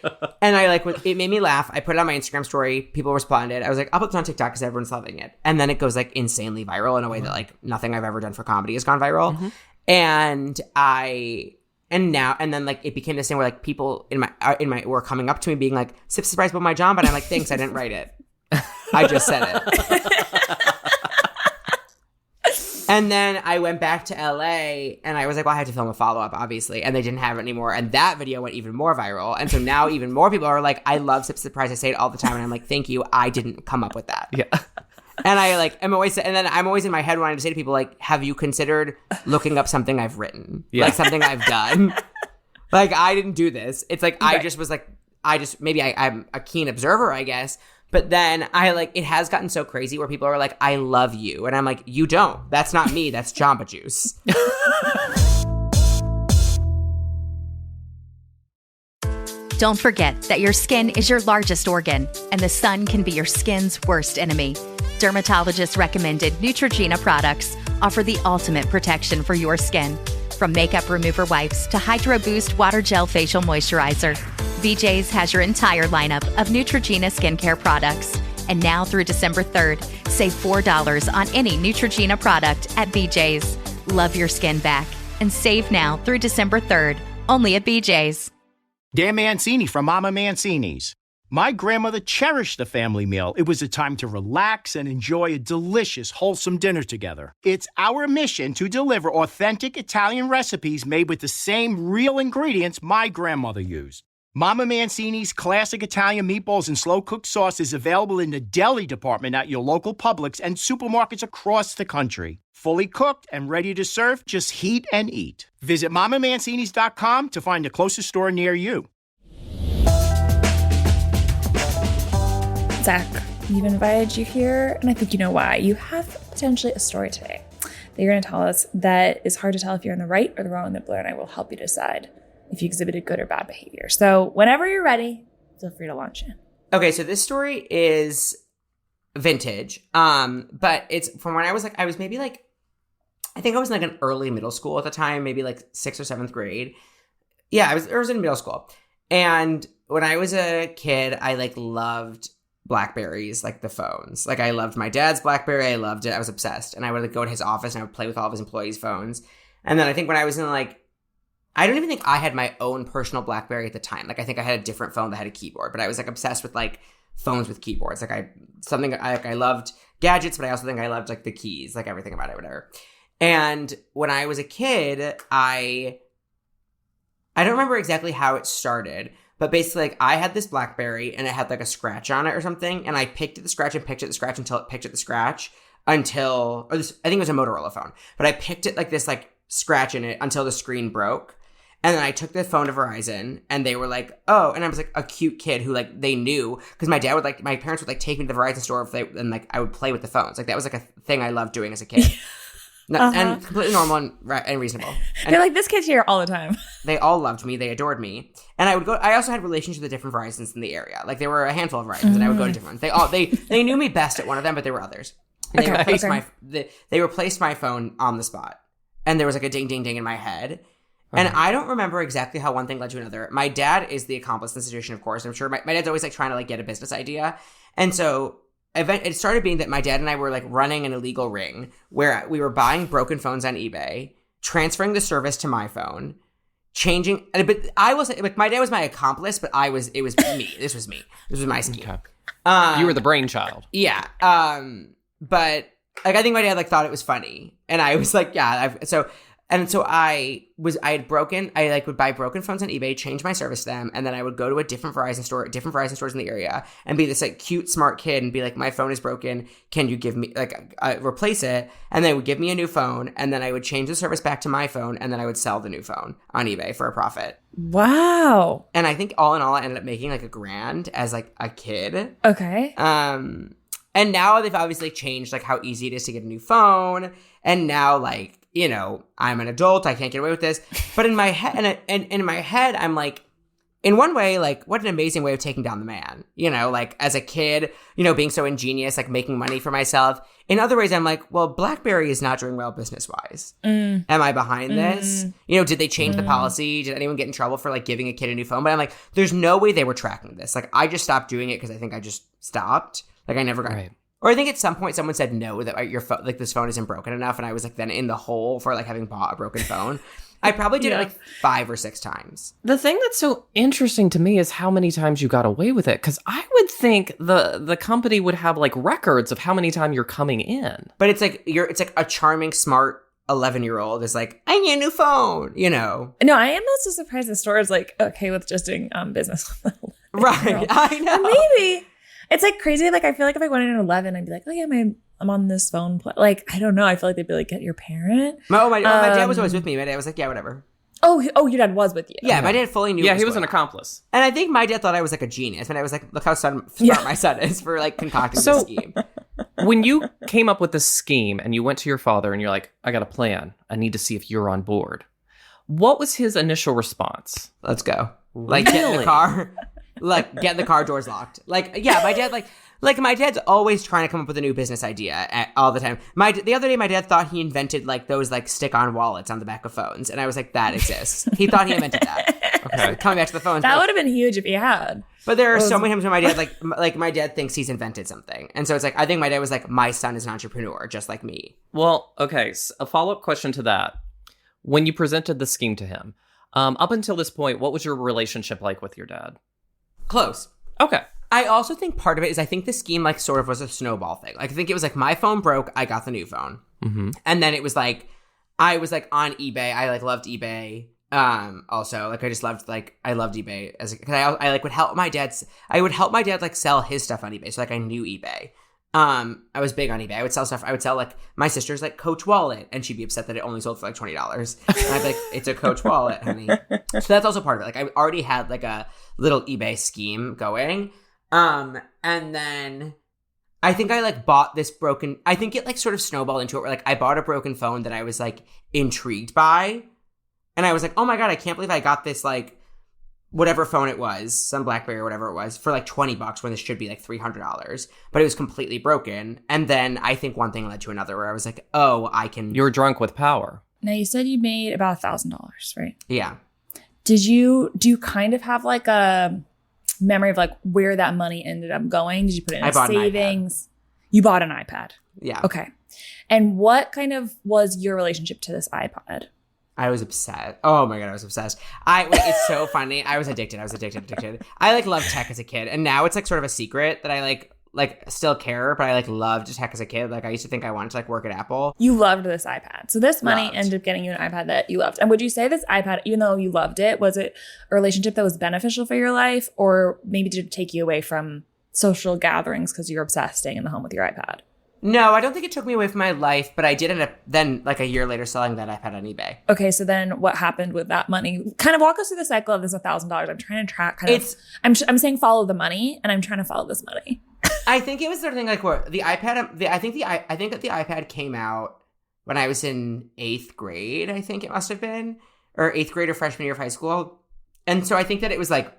And it made me laugh. I put it on my Instagram story. People responded. I was like, I'll put this on TikTok because everyone's loving it. And then it goes like insanely viral in a way that like nothing I've ever done for comedy has gone viral. And then like it became this thing where like people in my were coming up to me being like, "Sips surprise about my John," but I'm like, "Thanks, I didn't write it. I just said it." And then I went back to LA and I was like, well, I had to film a follow-up, obviously. And they didn't have it anymore. And that video went even more viral. And so now even more people are like, "I love Sips surprise. I say it all the time." And I'm like, "Thank you. I didn't come up with that." Yeah. And I'm always in my head wanting to say to people like, "Have you considered looking up something I've written? Yeah. Like something I've done?" Like, I didn't do this. It's like, Right. I'm a keen observer, I guess. But then it has gotten so crazy where people are like, "I love you." And I'm like, "You don't. That's not me. That's Jamba Juice." Don't forget that your skin is your largest organ, and the sun can be your skin's worst enemy. Dermatologist recommended Neutrogena products offer the ultimate protection for your skin. From makeup remover wipes to Hydro Boost Water Gel Facial Moisturizer, BJ's has your entire lineup of Neutrogena skincare products. And now through December 3rd, save $4 on any Neutrogena product at BJ's. Love your skin back and save now through December 3rd, only at BJ's. Dan Mancini from Mama Mancini's. My grandmother cherished the family meal. It was a time to relax and enjoy a delicious, wholesome dinner together. It's our mission to deliver authentic Italian recipes made with the same real ingredients my grandmother used. Mama Mancini's classic Italian meatballs and slow-cooked sauce is available in the deli department at your local Publix and supermarkets across the country. Fully cooked and ready to serve, just heat and eat. Visit MamaMancinis.com to find the closest store near you. Zach, we've invited you here, and I think you know why. You have potentially a story today that you're going to tell us that is hard to tell if you're in the right or the wrong, that Blair and I will help you decide if you exhibited good or bad behavior. So whenever you're ready, feel free to launch in. Okay, so this story is vintage, but it's from when I was maybe I think I was in an early middle school at the time, maybe 6th or 7th grade. Yeah, I was in middle school. And when I was a kid, I loved Blackberries, the phones. I loved my dad's Blackberry. I loved it. I was obsessed. And I would go to his office and I would play with all of his employees' phones. And then I think when I was in I don't even think I had my own personal Blackberry at the time. I think I had a different phone that had a keyboard, but I was obsessed with phones with keyboards. I loved gadgets, but I also think I loved the keys, everything about it, whatever. And when I was a kid, I I don't remember exactly how it started, but basically, like, I had this BlackBerry and it had like a scratch on it or something, and I picked at the scratch and picked at the scratch until it picked at the scratch I think it was a Motorola phone, but I picked it like this, like scratch in it until the screen broke. And then I took the phone to Verizon, and they were like, "Oh," and I was like a cute kid who like they knew, because my parents would like take me to the Verizon store and like I would play with the phones. Like that was like a thing I loved doing as a kid. And completely normal and reasonable. And they're like, this kid's here all the time. They all loved me. They adored me. And I also had relationships with the different Verizons in the area. Like there were a handful of Verizons, and I would go to different ones. They knew me best at one of them, but there were others. And they replaced my phone on the spot, and there was like a ding ding ding in my head. And I don't remember exactly how one thing led to another. My dad is the accomplice in the situation, of course. I'm sure my dad's always like trying to like get a business idea. And so it started being that my dad and I were like running an illegal ring where we were buying broken phones on eBay, transferring the service to my phone, changing. But I was like, my dad was my accomplice, but it was me. This was me. This was my scheme. Okay. You were the brainchild. Yeah. But like, I think my dad like thought it was funny. And I was like, yeah. So I would buy broken phones on eBay, change my service to them, and then I would go to a different Verizon stores in the area, and be this like cute, smart kid and be like, my phone is broken. Can you give me replace it? And they would give me a new phone, and then I would change the service back to my phone, and then I would sell the new phone on eBay for a profit. Wow. And I think all in all, I ended up making like $1,000 as like a kid. Okay. And now they've obviously changed like how easy it is to get a new phone, and now like, you know, I'm an adult, I can't get away with this. But in my head, and in my head, I'm like, in one way, like, what an amazing way of taking down the man. You know, like, as a kid, you know, being so ingenious, like, making money for myself. In other ways, I'm like, well, BlackBerry is not doing well business-wise. Am I behind this? You know, did they change the policy? Did anyone get in trouble for, like, giving a kid a new phone? But I'm like, there's no way they were tracking this. Like, I just stopped doing it because I think I just stopped. Like, I never got... Right. Or I think at some point someone said no, that your phone, like this phone isn't broken enough, and I was like then in the hole for like having bought a broken phone. I probably did it like 5 or 6 times. The thing that's so interesting to me is how many times you got away with it, because I would think the company would have like records of how many times you're coming in. But it's like a charming, smart 11-year-old is like, I need a new phone, you know. No, I am also surprised the store is like okay with just doing business with them. Right, I know. And maybe. It's like crazy. Like I feel like if I went in at 11, I'd be like, oh yeah, I'm on this phone. Like I don't know. I feel like they'd be like, get your parent. My dad was always with me. My dad was like, yeah, whatever. Oh, your dad was with you. Yeah, my dad fully knew. Yeah, he was an accomplice. And I think my dad thought I was like a genius. And I was like, look how smart my son is for like concocting this scheme. When you came up with this scheme and you went to your father and you're like, I got a plan. I need to see if you're on board. What was his initial response? Let's go. Like, get in the car. Like, get in the car, doors locked. Like, yeah, my dad, like my dad's always trying to come up with a new business idea all the time. The other day, my dad thought he invented, like, those, like, stick-on wallets on the back of phones. And I was like, that exists. He thought he invented that. Okay. Coming back to the phones. That would have been huge if he had. But there are so many times when my dad, like, my dad thinks he's invented something. And so it's like, I think my dad was like, my son is an entrepreneur, just like me. Well, okay, so a follow-up question to that. When you presented the scheme to him, up until this point, what was your relationship like with your dad? Close. Okay. I also think part of it is I think the scheme like sort of was a snowball thing. Like I think it was like my phone broke, I got the new phone. Mm-hmm. And then it was like I was like on eBay. I like loved eBay. Also like I just loved I loved eBay because I like would help my dad. I would help my dad like sell his stuff on eBay. So like I knew eBay. I was big on eBay. I would sell stuff. I would sell like my sister's like Coach wallet, and she'd be upset that it only sold for like $20. And I'd be like, it's a Coach wallet, honey. So that's also part of it. Like I already had like a little eBay scheme going. And then I think I like bought this broken. I think it like sort of snowballed into it where like I bought a broken phone that I was like intrigued by, and I was like, oh my god, I can't believe I got this like whatever phone it was, some BlackBerry or whatever it was, for like $20 when this should be like $300, but it was completely broken. And then I think one thing led to another where I was like, oh, I can. You were drunk with power. Now you said you made about $1,000, right? Yeah. Do you kind of have like a memory of like where that money ended up going? Did you put it in savings? You bought an iPad. Yeah. Okay. And what kind of was your relationship to this iPad? I was obsessed. Oh my god, I was obsessed. It's so funny. I was addicted. I like loved tech as a kid, and now it's like sort of a secret that I like like still care, but I like loved just heck as a kid. Like I used to think I wanted to like work at Apple. You loved this iPad. So this money Loved. ended up getting you an iPad that you loved. And would you say this iPad, even though you loved it, was it a relationship that was beneficial for your life, or maybe did it take you away from social gatherings because you're obsessed staying in the home with your iPad? No, I don't think it took me away from my life, but I did end up then like a year later selling that iPad on eBay. Okay, so then what happened with that money? Kind of walk us through the cycle of this $1,000. I'm trying to track I'm saying follow the money, and I'm trying to follow this money. I think it was sort of thing like where the iPad. I think that the iPad came out when I was in 8th grade. I think it must have been, or 8th grade or freshman year of high school. And so I think that it was like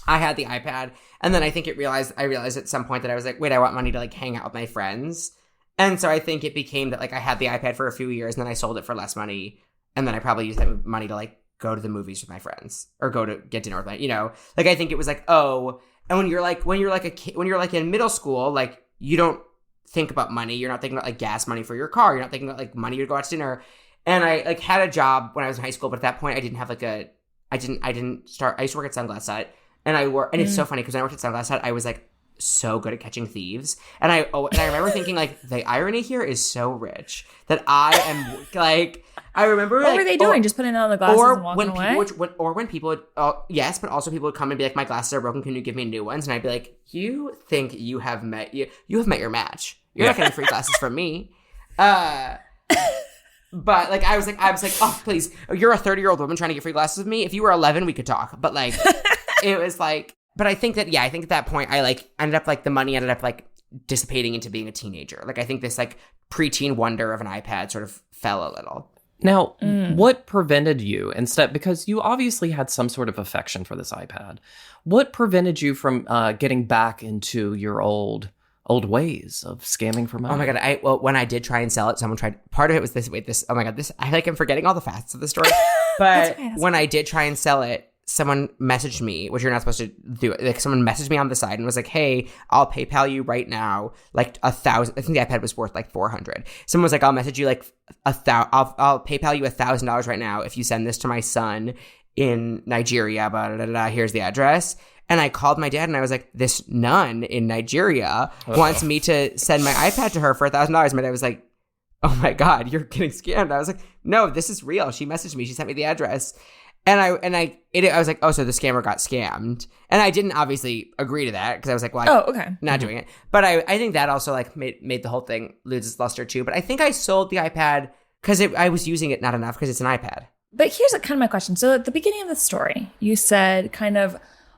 I had the iPad, and then I think I realized at some point that I was like, wait, I want money to like hang out with my friends. And so I think it became that like I had the iPad for a few years, and then I sold it for less money, and then I probably used that money to like go to the movies with my friends or go to get dinner with my, like I think it was like, oh. And when you're like a kid, when you're like in middle school, like you don't think about money. You're not thinking about like gas money for your car. You're not thinking about like money to go out to dinner. And I like had a job when I was in high school, but at that point I didn't have like I used to work at Sunglass Hut, and it's so funny because when I worked at Sunglass Hut, I was like so good at catching thieves. And I remember thinking like the irony here is so rich that I am like, I remember what were they doing? Just putting on the glasses and walking away? When people would, yes, but also people would come and be like, my glasses are broken, can you give me new ones? And I'd be like, you think you have met your match. You're not getting free glasses from me. But like I was like, oh please, you're a 30-year-old woman trying to get free glasses with me. If you were 11, we could talk. But like, it was like, but I think at that point I like ended up like the money ended up like dissipating into being a teenager. Like I think this like preteen wonder of an iPad sort of fell a little. Now, what prevented you instead, because you obviously had some sort of affection for this iPad, what prevented you from getting back into your old ways of scamming for money? Oh my God. When I did try and sell it, someone tried, part of it was oh my God, I like, I'm forgetting all the facts of the story. But when I did try and sell it, someone messaged me, which you're not supposed to do. Like someone messaged me on the side and was like, hey, I'll PayPal you right now, like $1,000. I think the iPad was worth like $400. Someone was like, I'll message you like I'll PayPal you $1,000 right now if you send this to my son in Nigeria, blah, blah, blah, blah, here's the address. And I called my dad and I was like, this nun in Nigeria wants me to send my iPad to her for $1,000. My dad was like, oh my God, you're getting scammed. I was like, no, this is real. She messaged me. She sent me the address. And I was like, oh, so the scammer got scammed. And I didn't obviously agree to that because I was like, well, okay. Not doing it. But I think that also like made the whole thing lose its luster too. But I think I sold the iPad because I was using it not enough because it's an iPad. But here's kind of my question. So at the beginning of the story, you said kind of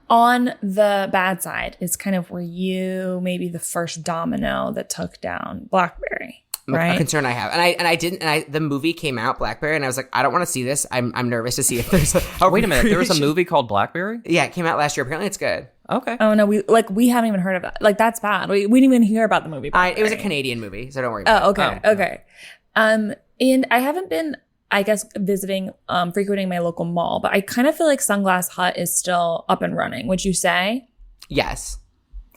on the bad side is kind of where you maybe the first domino that took down BlackBerry. Right? A concern I have. And the movie came out, BlackBerry, and I was like, I don't want to see this. I'm nervous to see if there's a wait a minute, there was a movie called BlackBerry? Yeah, it came out last year. Apparently it's good. Okay. Oh no, we haven't even heard of that. Like that's bad. We didn't even hear about the movie. It was a Canadian movie, so don't worry about it. Okay. And I haven't been, I guess, frequenting my local mall, but I kind of feel like Sunglass Hut is still up and running. Would you say? Yes.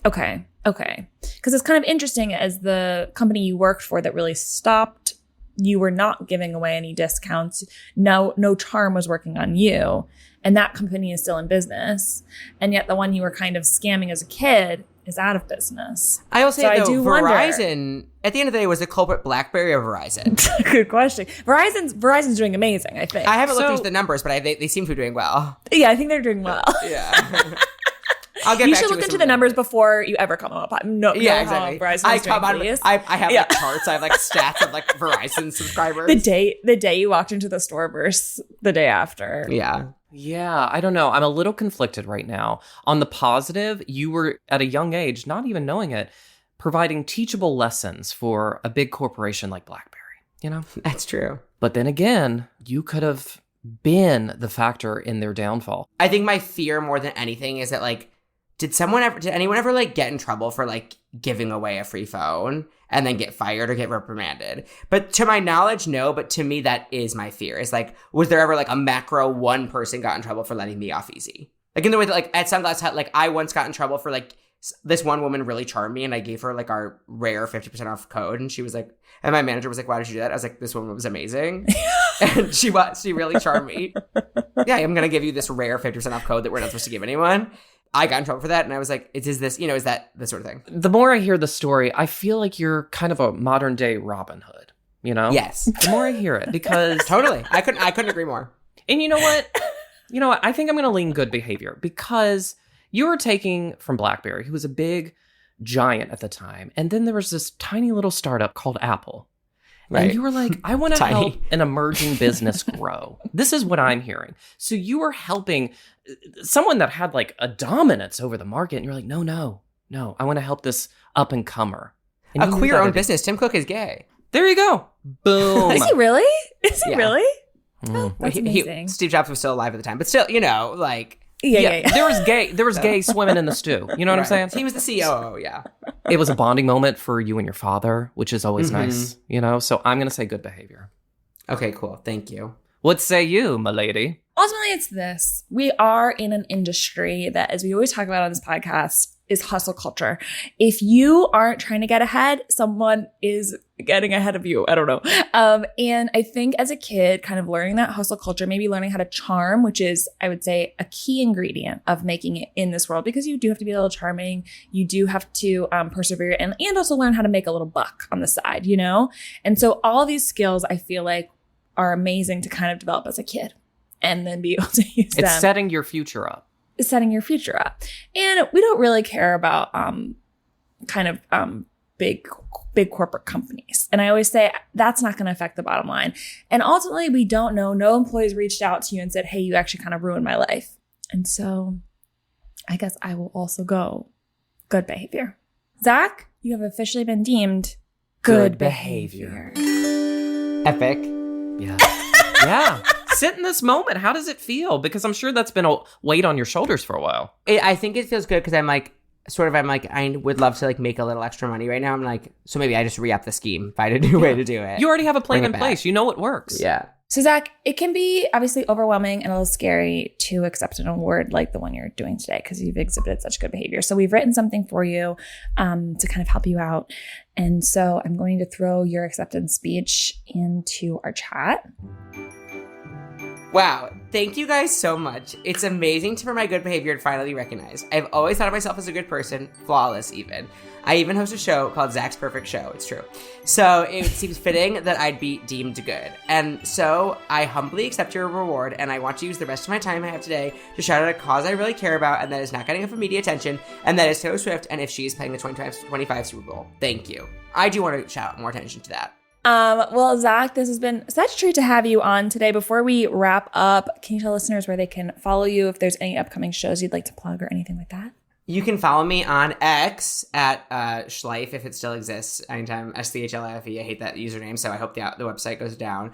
Okay. Because it's kind of interesting as the company you worked for that really stopped, you were not giving away any discounts. No charm was working on you. And that company is still in business. And yet the one you were kind of scamming as a kid is out of business. I will say, so though, Verizon, at the end of the day, was the culprit BlackBerry or Verizon? Good question. Verizon's doing amazing, I think. I haven't looked into the numbers, but they seem to be doing well. Yeah, I think they're doing well. Yeah. You should look into the numbers before you ever come up. Yeah, exactly. I have like charts. I have like stats of like Verizon subscribers. The day you walked into the store versus the day after. Yeah, I don't know. I'm a little conflicted right now. On the positive, you were at a young age, not even knowing it, providing teachable lessons for a big corporation like BlackBerry. That's true. But then again, you could have been the factor in their downfall. I think my fear more than anything is that like, did anyone ever like get in trouble for like giving away a free phone and then get fired or get reprimanded? But to my knowledge, no. But to me, that is my fear. Is like, was there ever like a macro one person got in trouble for letting me off easy? Like in the way that like at Sunglass Hut, like I once got in trouble for like this one woman really charmed me and I gave her like our rare 50% off code and she was like, and my manager was like, why did you do that? I was like, this woman was amazing. And she really charmed me. Yeah, I'm going to give you this rare 50% off code that we're not supposed to give anyone. I got in trouble for that. And I was like, is this, is that the sort of thing? The more I hear the story, I feel like you're kind of a modern day Robin Hood, Yes. The more I hear it, because Totally. I couldn't agree more. And you know what? I think I'm going to lean good behavior, because you were taking from BlackBerry, who was a big giant at the time. And then there was this tiny little startup called Apple. Right. And you were like, I want to help an emerging business grow. This is what I'm hearing. So you were helping someone that had like a dominance over the market. And you're like, no. I want to help this up and comer. A queer-owned business. Tim Cook is gay. There you go. Boom. Is he really? Is he really? Mm. Oh, that's amazing. Steve Jobs was still alive at the time, but still, like... Yeah. There was gay swimming in the stew. You know what I'm saying? He was the COO, yeah. It was a bonding moment for you and your father, which is always nice, So I'm going to say good behavior. Okay, cool. Thank you. What say you, my lady? Ultimately, it's this. We are in an industry that, as we always talk about on this podcast, is hustle culture. If you aren't trying to get ahead, someone is getting ahead of you. I don't know. And I think as a kid, kind of learning that hustle culture, maybe learning how to charm, which is, I would say, a key ingredient of making it in this world, because you do have to be a little charming. You do have to persevere and also learn how to make a little buck on the side, And so all these skills, I feel like, are amazing to kind of develop as a kid and then be able to use them. It's setting your future up. And we don't really care about big corporate companies. And I always say that's not going to affect the bottom line. And ultimately, we don't know. No employees reached out to you and said, hey, you actually kind of ruined my life. And so I guess I will also go good behavior. Zach, you have officially been deemed good behavior. Epic. Yeah. Yeah. Sit in this moment. How does it feel? Because I'm sure that's been a weight on your shoulders for a while. I think it feels good because I'm like, I would love to like make a little extra money right now. I'm like, so maybe I just re-up the scheme, find a new way to do it. You already have a plan in place. You know what works. Yeah. So Zach, it can be obviously overwhelming and a little scary to accept an award like the one you're doing today because you've exhibited such good behavior. So we've written something for you to kind of help you out. And so I'm going to throw your acceptance speech into our chat. Wow. Thank you guys so much. It's amazing for my good behavior to finally be recognized. I've always thought of myself as a good person, flawless even. I even host a show called Zach's Perfect Show. It's true. So it seems fitting that I'd be deemed good. And so I humbly accept your reward, and I want to use the rest of my time I have today to shout out a cause I really care about, and that is not getting enough media attention, and that is Taylor Swift, and if she is playing the 2025 Super Bowl. Thank you. I do want to shout more attention to that. Well, Zach, this has been such a treat to have you on today. Before we wrap up, can you tell listeners where they can follow you, if there's any upcoming shows you'd like to plug or anything like that? You can follow me on X at Schleif, if it still exists. Anytime, SCHLIFE. I hate that username, so I hope the website goes down.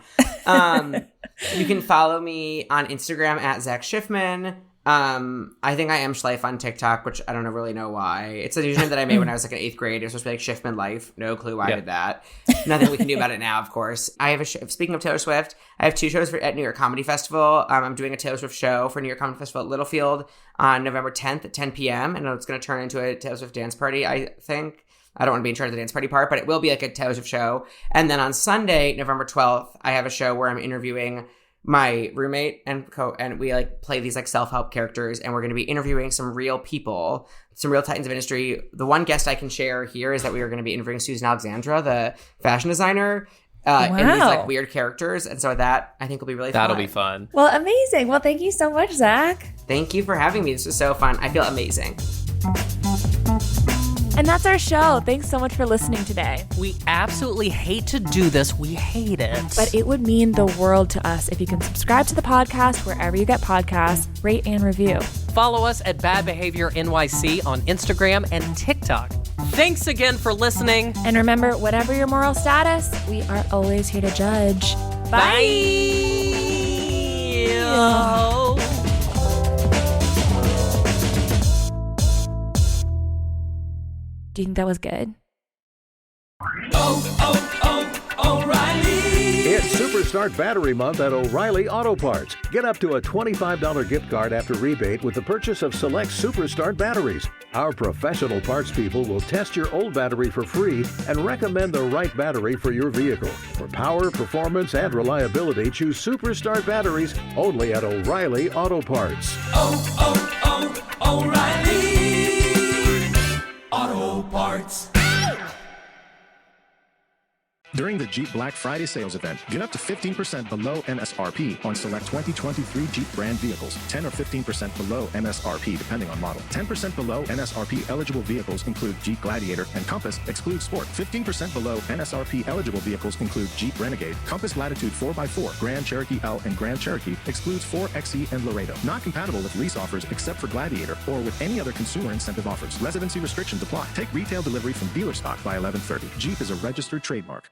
You can follow me on Instagram at Zach Schiffman. I think I am Schleif on TikTok, which I don't really know why. It's a username that I made when I was like in 8th grade. It was supposed to be like Schiffman Life. No clue why I did that. Nothing we can do about it now, of course. I have speaking of Taylor Swift, I have 2 shows at New York Comedy Festival. I'm doing a Taylor Swift show for New York Comedy Festival at Littlefield on November 10th at 10 p.m. And it's going to turn into a Taylor Swift dance party, I think. I don't want to be in charge of the dance party part, but it will be like a Taylor Swift show. And then on Sunday, November 12th, I have a show where I'm interviewing my roommate and we like play these like self-help characters, and we're going to be interviewing some real people, some real titans of industry. The one guest I can share here is that we are going to be interviewing Susan Alexandra, the fashion designer, in these like weird characters. And so that I think will be really fun. That'll be fun. Well, amazing. Well, thank you so much, Zach. Thank you for having me. This was so fun. I feel amazing. And that's our show. Thanks so much for listening today. We absolutely hate to do this. We hate it. But it would mean the world to us if you can subscribe to the podcast wherever you get podcasts, rate and review. Follow us at Bad Behavior NYC on Instagram and TikTok. Thanks again for listening. And remember, whatever your moral status, we are always here to judge. Bye. Do you think that was good? O'Reilly! It's Superstart Battery Month at O'Reilly Auto Parts. Get up to a $25 gift card after rebate with the purchase of select Superstart batteries. Our professional parts people will test your old battery for free and recommend the right battery for your vehicle. For power, performance, and reliability, choose Superstart batteries only at O'Reilly Auto Parts. O'Reilly! During the Jeep Black Friday sales event, get up to 15% below MSRP on select 2023 Jeep brand vehicles, 10 or 15% below MSRP depending on model. 10% below MSRP eligible vehicles include Jeep Gladiator and Compass, exclude Sport. 15% below MSRP eligible vehicles include Jeep Renegade, Compass Latitude 4x4, Grand Cherokee L and Grand Cherokee, excludes 4XE and Laredo. Not compatible with lease offers except for Gladiator or with any other consumer incentive offers. Residency restrictions apply. Take retail delivery from dealer stock by 11/30. Jeep is a registered trademark.